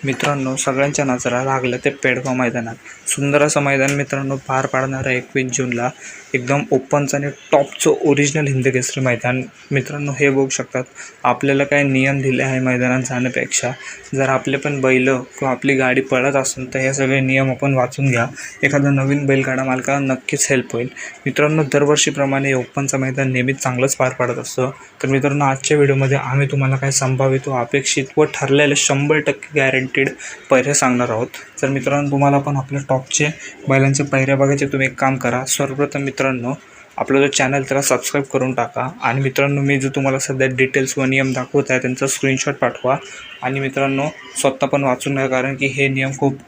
मित्रांनो, सगळ्यांच्या नजरा लागलं ते पेडगाव मैदानात. सुंदर असं मैदान मित्रांनो पार पाडणार आहे 21 जूनला. एकदम ओपनचं आणि टॉपचं ओरिजिनल हिंदकेसरी मैदान. मित्रांनो, हे बघू शकतात. आपल्याला काय नियम दिले आहे मैदानात जाण्यापेक्षा. जर आपले पण बैल किंवा आपली गाडी पळत असेल तर हे सगळे नियम आपण वाचून घ्या. एखादा नवीन बैलगाडा मालकाला नक्कीच हेल्प होईल. मित्रांनो, दरवर्षीप्रमाणे ओपनचं मैदान नेहमीच चांगलंच पार पाडत असतं. तर मित्रांनो, आजच्या व्हिडिओमध्ये आम्ही तुम्हाला काय संभावित व अपेक्षित व ठरलेले 100% गॅरंटीड पैरे सांगणार आहोत. तर मित्रांनो, तुम्हाला पण आपल्या टॉपचे बैलांचे पैरे बघायचे, तुम्ही एक काम करा. सर्वप्रथम मित्रांनो, आपला जो चॅनल त्याला सबस्क्राईब करून टाका. आणि मित्रांनो, मी जो तुम्हाला सध्या डिटेल्स व नियम दाखवत आहे त्यांचा स्क्रीनशॉट पाठवा. आणि मित्रांनो, स्वतः पण वाचून घ्या, कारण की हे नियम खूप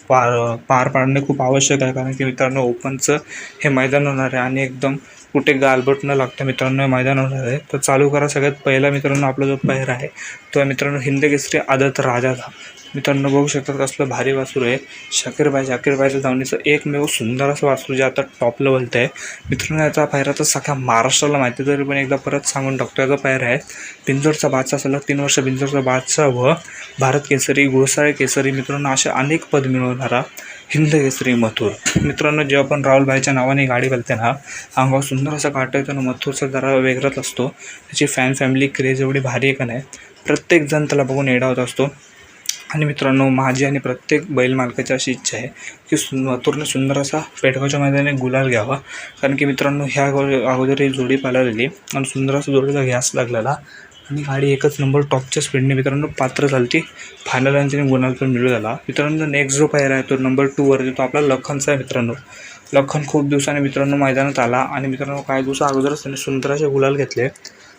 पार पाडणे खूप आवश्यक आहे. कारण की मित्रांनो, ओपनचं हे मैदान होणार आहे आणि एकदम कुठे गालबोट न लागतं मित्रांनो हे मैदान होणार आहे. तर चालू करा. सगळ्यात पहिला मित्रांनो आपला जो पैर आहे तो आहे मित्रांनो हिंदकेसरी आदत राजाचा. मित्रांनो, बघू शकतात कसलं भारी वासरू आहे. शाकीरबाईच्या धावणीचं एकमेव सुंदर असं वासरू जे आता टॉप लेवलचं आहे. मित्रांनो, याचा पायरा तर सगळ्या महाराष्ट्राला माहिती, तरी पण एकदा परत सांगून टाकतो. याचा पायरा आहे बिंजोरचा बादशाह, सलग 3 वर्ष बिंजोरचा बादशाह व भारत केसरी, गुळसाळे केसरी मित्रांनो असे अनेक पद मिळवणारा हिंदकेसरी मथुर. मित्रांनो, जेव्हा आपण राहुलबाईच्या नावाने गाडी घालते ना, अंगावर सुंदर असं काटा येतो ना. मथुरचा जरा वेगळाच असतो. त्याची फॅमिली क्रेज एवढी भारी आहे का नाही, प्रत्येकजण त्याला बघून येडा होत असतो. आणि मित्रांनो, माझी आणि प्रत्येक बैल मालकाची अशी इच्छा आहे की मथुरने सुंदर असा पेडगावच्या मैदानाने गुलाल घ्यावा. कारण की मित्रांनो, ह्या अगोदर ही जोडी पाळलेली आणि सुंदर असा जोडीचा घ्यास लागलेला आणि गाडी एकच नंबर टॉपच्या स्पीडने मित्रांनो पात्र झाली. फायनल आणि तिने गुलाल पण मिळू झाला. मित्रांनो, नेक्स्ट जो पायरा आहे तो नंबर 2 वरती, तो आपला लखनचा आहे. मित्रांनो, लखन खूप दिवसाने मित्रांनो मैदानात आला आणि मित्रांनो काही दिवसा अगोदरच त्याने सुंदर असे गुलाल घेतले.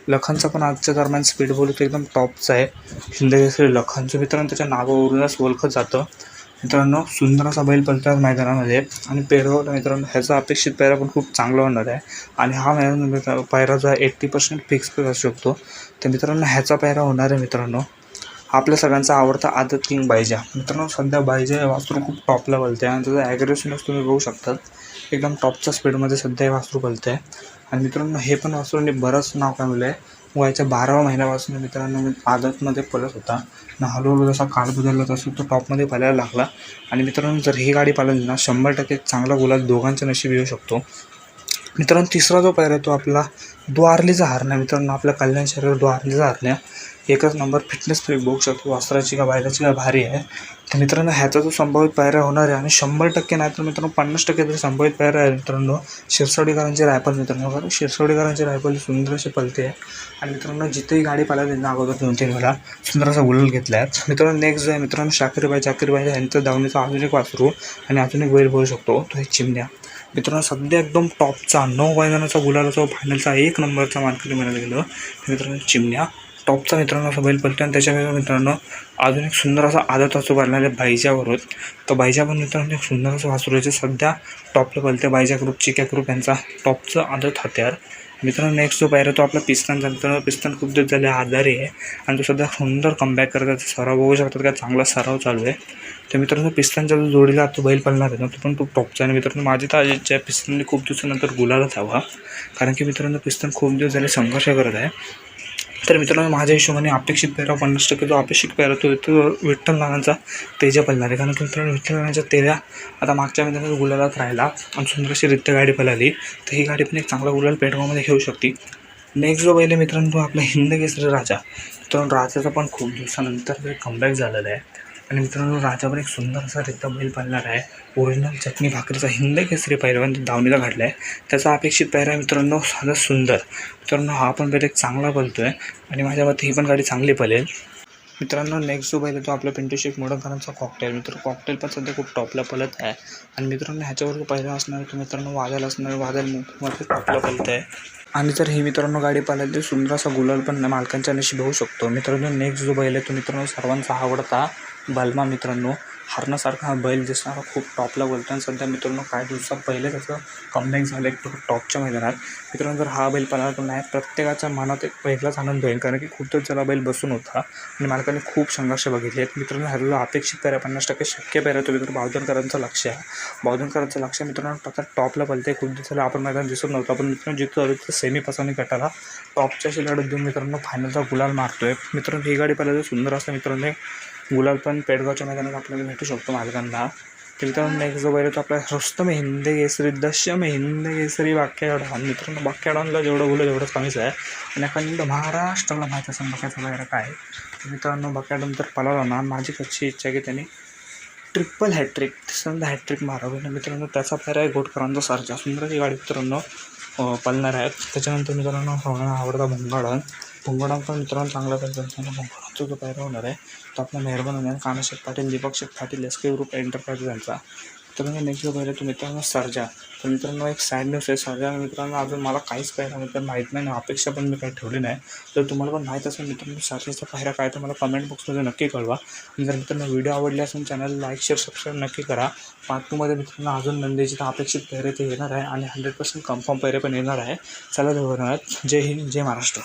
लखनचा पण आजच्या दरम्यान स्पीड बोलतो एकदम टॉपचा आहे. हिंदकेसरी लखनचं मित्रांनो त्याच्या नावावरूनच ओळखत जातं. मित्रांनो, सुंदर असा बैल पळतात मैदानामध्ये. आणि पेडगावला मित्रांनो ह्याचा अपेक्षित पायरा पण खूप चांगला होणार आहे. आणि हा मैदान पायराचा 80% फिक्स असू शकतो. तर मित्रांनो, ह्याचा पायरा होणार आहे मित्रांनो आपल्या सगळ्यांचा आवडता आदत किंग बायजा. मित्रांनो, सध्या बायजा हे वासरू खूप टॉपला बोलते आणि त्याचं ॲग्रेसिव्हनेस तुम्ही बघू शकतात. एकदम टॉपच्या स्पीडमध्ये सध्या हे वासरू बोलते आहे. आणि मित्रांनो, हे पण वासरूने बरंच नाव कमवलं आहे. वयाच्या 12व्या महिन्यापासून मित्रांनो आदतमध्ये पळत होता आणि हळूहळू जसा काळ बदलला तसं तो टॉपमध्ये पळायला लागला. आणि मित्रांनो, जर ही गाडी पाळली ना 100% चांगला गुलाल दोघांच्या नशीब येऊ शकतो. मित्रांनो, तिसरा जो पायरा तो आपला द्वारलीचा हरण्या. मित्रांनो, आपल्या कल्याण शहरावर द्वारलीचा हरण्या एकच नंबर फिटनेस तुम्ही बघू शकतो. वासराची का बैलाची का भारी आहे. तर मित्रांनो, ह्याचा जो संभावित पायरा होणार आहे आणि 100% नाही तर मित्रांनो 50% तरी संभावित पायरा आहे मित्रांनो शिरसवडीकरांची रायफल. मित्रांनो, कारण शिरसवडीकरांची रायफल ही सुंदर अशी पळते आहे. आणि मित्रांनो, जिथेही गाडी पाळायला त्यांना अगोदर 2-3 वेळा सुंदर असा गुलाल घेतला आहे. मित्रांनो, नेक्स्ट जो आहे मित्रांनो जाकीरबाई यांचं धावणीचा अजून एक वासरू आणि अजून एक बैल बोलू शकतो तो आहे चिमण्या. मित्रांनो, सध्या एकदम टॉपचा 9 मैदानाचा गुलालाचा फायनलचा 1 नंबरचा मानकरी म्हणायला गेलं तर मित्रांनो चिमण्या टॉपचा मित्रांनो असा बैल पळतो. आणि त्याच्यामध्ये मित्रांनो अजून एक सुंदर असा आदत वासरू पाळणारे बायजावरून. तर बायजा पण मित्रांनो एक सुंदर असं वासरू आहे सध्या टॉपला पळते. बायजा ग्रुप, चिक्या ग्रुप यांचा टॉपचं आदत हत्यार. मित्रांनो, नेक्स्ट जो पायरा तो आपला पिस्तनचा. मित्रांनो, पिस्तन खूप दिवस झाले आजारी आहे आणि तो सध्या सुंदर कमबॅक करतात. सराव बघू शकतात का चांगला सराव चालू आहे. तर मित्रांनो, पिस्तनच्या जो जोडीला तो बैल पळणार आहे ना तो पण खूप टॉपचा. आणि मित्रांनो, माझी तर आजीच्या पिस्तनने खूप दिवसानंतर गुलालच हवा. कारण की मित्रांनो, पिस्तन खूप दिवस झाले संघर्ष करत आहे. तर मित्रांनो, माझ्या हिशोबाने अपेक्षित पैरा 50% जो अपेक्षित पैरा तो विठ्ठल नानांचा तेजा पळणार आहे. कारण की मित्रांनो, विठ्ठल नानांच्या तेजा आता मागच्या महिन्यात गुलालात राहिला आणि सुंदर अशी रित्या गाडी पळाली. तर ही गाडी पण एक चांगला गुलाल पेडगावमध्ये घेऊ शकते. नेक्स्ट जो बैल आहे मित्रांनो तो आपला हिंदकेसरी राजा. मित्रांनो, राजाचा पण खूप दिवसानंतर कमबॅक झालेला आहे. आणि मित्रांनो, राजा पण एक सुंदर असा रित्या बैल पळणार आहे. ओरिजिनल चटणी भाकरीचा हिंदकेसरी पैलवान धावणीला घडला आहे. त्याचा अपेक्षित पैरा आहे मित्रांनो साधा सुंदर. मित्रांनो, हा पण बैल एक चांगला पळतो आहे आणि माझ्या मते ही पण गाडी चांगली पळेल. मित्रांनो, नेक्स्ट जो बैल आहे तो आपला पिंटू शेख मोडकरांचा कॉकटेल. मित्र कॉकटेल पण सध्या खूप टॉपला पळत आहे. आणि मित्रांनो, ह्याच्यावर पहिला असणार तो मित्रांनो वादल असणार. वादल मध्ये टॉपला पळत आहे. आणि जर ही मित्रांनो गाडी पाहिली तर सुंदर असा गुलाल पण मालकांच्या नशीब होऊ शकतो. मित्रांनो, नेक्स्ट जो बैल आहे तो मित्रांनो सर्वांचा आवडता बलमा. मित्रांनो, हरणासारखा हा बैल दिसणारा खूप टॉपला बोलतो. आणि सध्या मित्रांनो काही दिवसात पहिले त्याचं कमबॅक झालं एक टॉपच्या मैदानात. मित्रांनो, जर हा बैल पळाला तर नाही प्रत्येकाच्या मनात एक वेगळाच आनंद होईल. कारण की खूप त्याला बैल बसून होता आणि मालकाने खूप संघर्ष बघितले आहेत. मित्रांनो, ह्याला अपेक्षित पैरा 50% शक्य पैरा तो मित्र बावधनकरांचं लक्ष आहे. बावधनकरांचं लक्ष मित्रांनो आता टॉपला पळते. खूप दिवसाला आपण मैदान दिसत नव्हतं. पण मित्रांनो, जिथं आलो तिथं सेमीपासून गटाला टॉपच्या लढत देऊन मित्रांनो फायनलचा गुलाल मारतोय. मित्रांनो, ही गाडी पळायला सुंदर असं मित्रांनो गुलाल पण पेडगावच्या मैदानात आपल्याला भेटू शकतो मालकांना. तर मित्रांनो नेक्स्ट जो बैल आहे तो आपला रुस्तम हिंद केसरी, दशम हिंद केसरी बाक्याडॉन. मित्रांनो बाक्याडॉनला जेवढं बोलू तेवढंच कमीच आहे. आणि अखंड महाराष्ट्राला माहीत असेल बघायचं वगैरे काय. तर मित्रांनो बाक्याडॉन तर पळाला ना, माझी कशी इच्छा आहे की त्याने ट्रिपल हॅट्रिक, तिसऱ्यांदा हॅट्रिक मारावी ना. मित्रांनो त्याचा फेरा आहे घोटकरांचा सारखा सुंदर अशी गाडी मित्रांनो पळणार आहेत. त्याच्यानंतर मित्रांनो आवडता भोंगाडन पण मित्रांनो चांगला पाहिजे. भोंगाडांचा जो पायरा होणार आहे तो आपला मेहरबान होणार कानाशेठ पाटील, दीपक शेठ पाटील, एस के ग्रुप एंटरप्राइज यांचा. तर नेक्स्ट जो पाहिजे तो मित्रांनो सर्जा. तर मित्रांनो एक सॅड न्यूज आहे सर्जा. मित्रांनो अजून मला काहीच पाहिजे मित्र माहीत नाही, अपेक्षा पण मी काही ठेवली नाही. तर तुम्हाला पण माहीत असेल मित्रांनो सर्जाचा पायरा काय तर मला कमेंट बॉक्समध्ये नक्की कळवा. जर मित्रांनो व्हिडिओ आवडले असेल चॅनल लाईक शेअर सबस्क्राईब नक्की करा. पार्ट 2 मध्ये मित्रांनो अजून नंदीचे तर अपेक्षित पैरे ते येणार आहे आणि 100% कन्फर्म पैरे पण येणार आहे. चला धन्यवाद. जय हिंद, जय महाराष्ट्र.